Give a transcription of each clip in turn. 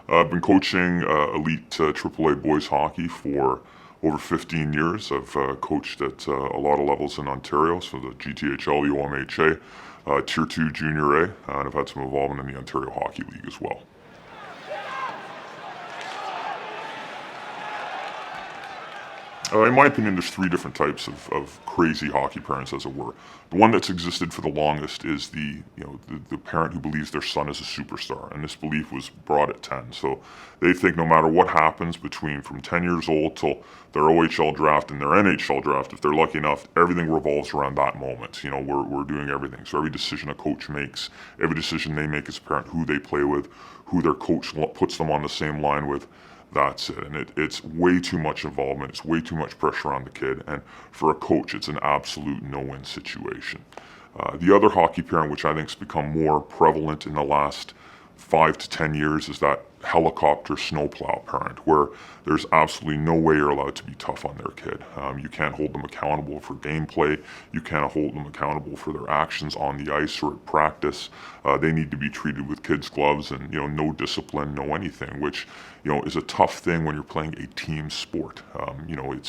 I've been coaching elite AAA boys hockey for over 15 years. I've coached at a lot of levels in Ontario, so the GTHL, the OMHA, Tier 2 Junior A, and I've had some involvement in the Ontario Hockey League as well. In my opinion, there's three different types of crazy hockey parents, as it were. The one that's existed for the longest is the parent who believes their son is a superstar, and this belief was brought at 10. So they think no matter what happens between from 10 years old till their OHL draft and their NHL draft, if they're lucky enough, everything revolves around that moment. We're doing everything. So every decision a coach makes, every decision they make as a parent, who they play with, who their coach puts them on the same line with, that's it. And it's way too much involvement. It's way too much pressure on the kid. And for a coach, it's an absolute no-win situation. The other hockey parent, which I think has become more prevalent in the last 5 to 10 years, is that helicopter snowplow parent, where there's absolutely no way you're allowed to be tough on their kid. You can't hold them accountable for gameplay. You can't hold them accountable for their actions on the ice or at practice. They need to be treated with kids' gloves and no discipline, no anything, which is a tough thing when you're playing a team sport.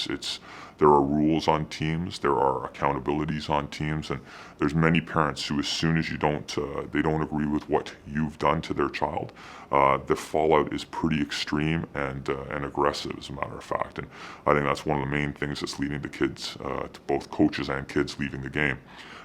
It's there are rules on teams, there are accountabilities on teams, and there's many parents who, as soon as they don't agree with what you've done to their child, the fallout is pretty extreme and aggressive, as a matter of fact. And I think that's one of the main things that's leading to kids, to both coaches and kids, leaving the game.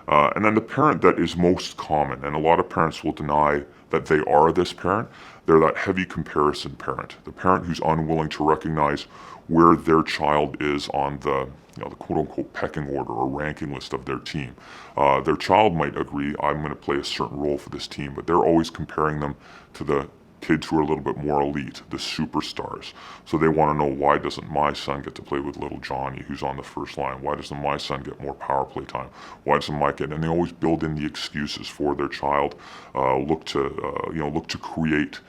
And then the parent that is most common, and a lot of parents will deny that they are this parent, they're that heavy comparison parent, the parent who's unwilling to recognize where their child is on the quote-unquote pecking order or ranking list of their team. Their child might agree, I'm going to play a certain role for this team, but they're always comparing them to the kids who are a little bit more elite, the superstars. So they want to know, why doesn't my son get to play with little Johnny, who's on the first line? Why doesn't my son get more power play time? Why doesn't my kid? And they always build in the excuses for their child, look to create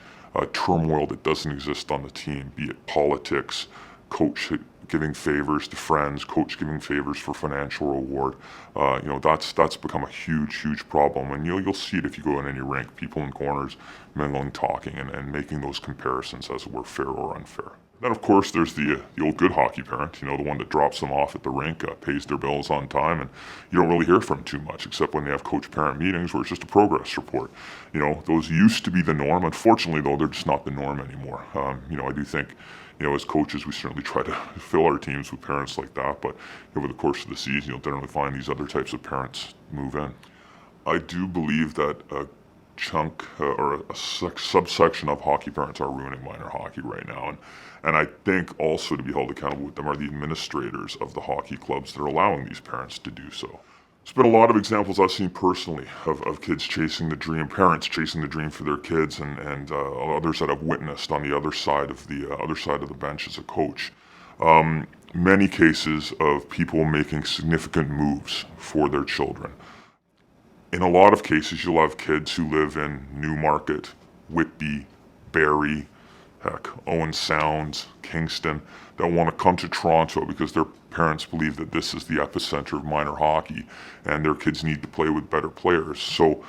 turmoil that doesn't exist on the team, be it politics, coach giving favors to friends, coach giving favors for financial reward. That's become a huge problem. And you'll see it if you go in any rink, people in corners mingling, talking, and making those comparisons as it were fair or unfair. Then, of course, there's the old good hockey parent, the one that drops them off at the rink, pays their bills on time, and you don't really hear from them too much, except when they have coach-parent meetings where it's just a progress report. Those used to be the norm. Unfortunately, though, they're just not the norm anymore. I do think, as coaches, we certainly try to fill our teams with parents like that, but over the course of the season, you'll generally find these other types of parents move in. I do believe that a chunk or a subsection of hockey parents are ruining minor hockey right now, and I think also to be held accountable with them are the administrators of the hockey clubs that are allowing these parents to do so. There's been a lot of examples I've seen personally of kids chasing the dream, parents chasing the dream for their kids, and others that I've witnessed on the other side of the bench as a coach. Many cases of people making significant moves for their children. In a lot of cases, you'll have kids who live in Newmarket, Whitby, Barrie, heck, Owen Sound, Kingston, that want to come to Toronto because their parents believe that this is the epicenter of minor hockey and their kids need to play with better players. So,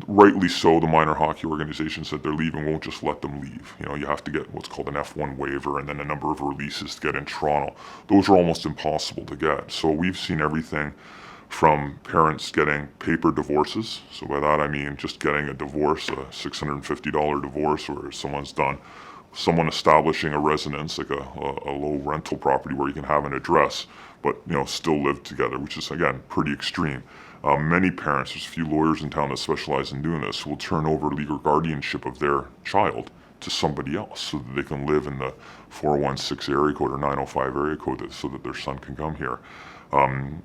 rightly so, the minor hockey organizations that they're leaving won't just let them leave. You have to get what's called an F1 waiver and then a number of releases to get in Toronto. Those are almost impossible to get. So we've seen everything from parents getting paper divorces. So by that I mean just getting a divorce, a $650 divorce, where someone establishing a residence, like a low rental property where you can have an address, but still live together, which is again pretty extreme. Many parents, there's a few lawyers in town that specialize in doing this, will turn over legal guardianship of their child to somebody else so that they can live in the 416 area code or 905 area code so that their son can come here.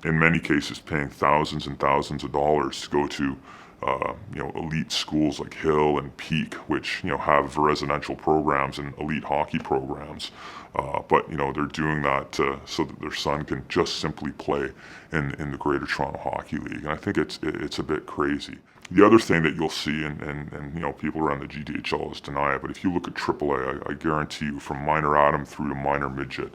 In many cases, paying thousands and thousands of dollars to go to elite schools like Hill and Peak, which have residential programs and elite hockey programs, but they're doing that so that their son can just simply play in the Greater Toronto Hockey League, and I think it's a bit crazy. The other thing that you'll see, and people around the GTHL deny it, but if you look at AAA, I guarantee you, from minor Atom through to minor midget,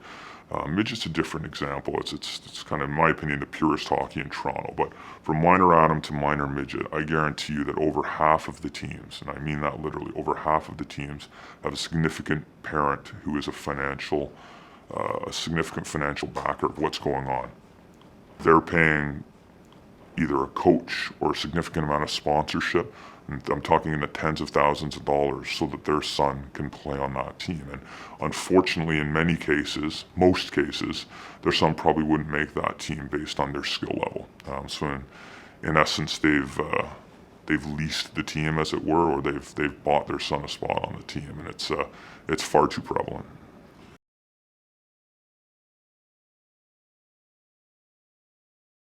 Midget's a different example. It's kind of, in my opinion, the purest hockey in Toronto. But from minor atom to minor midget, I guarantee you that over half of the teams, and I mean that literally, over half of the teams have a significant parent who is a significant financial backer of what's going on. They're paying either a coach or a significant amount of sponsorship. And I'm talking in the tens of thousands of dollars so that their son can play on that team. And unfortunately, in many cases, most cases, their son probably wouldn't make that team based on their skill level. So in essence, they've leased the team, as it were, or they've bought their son a spot on the team, and it's far too prevalent.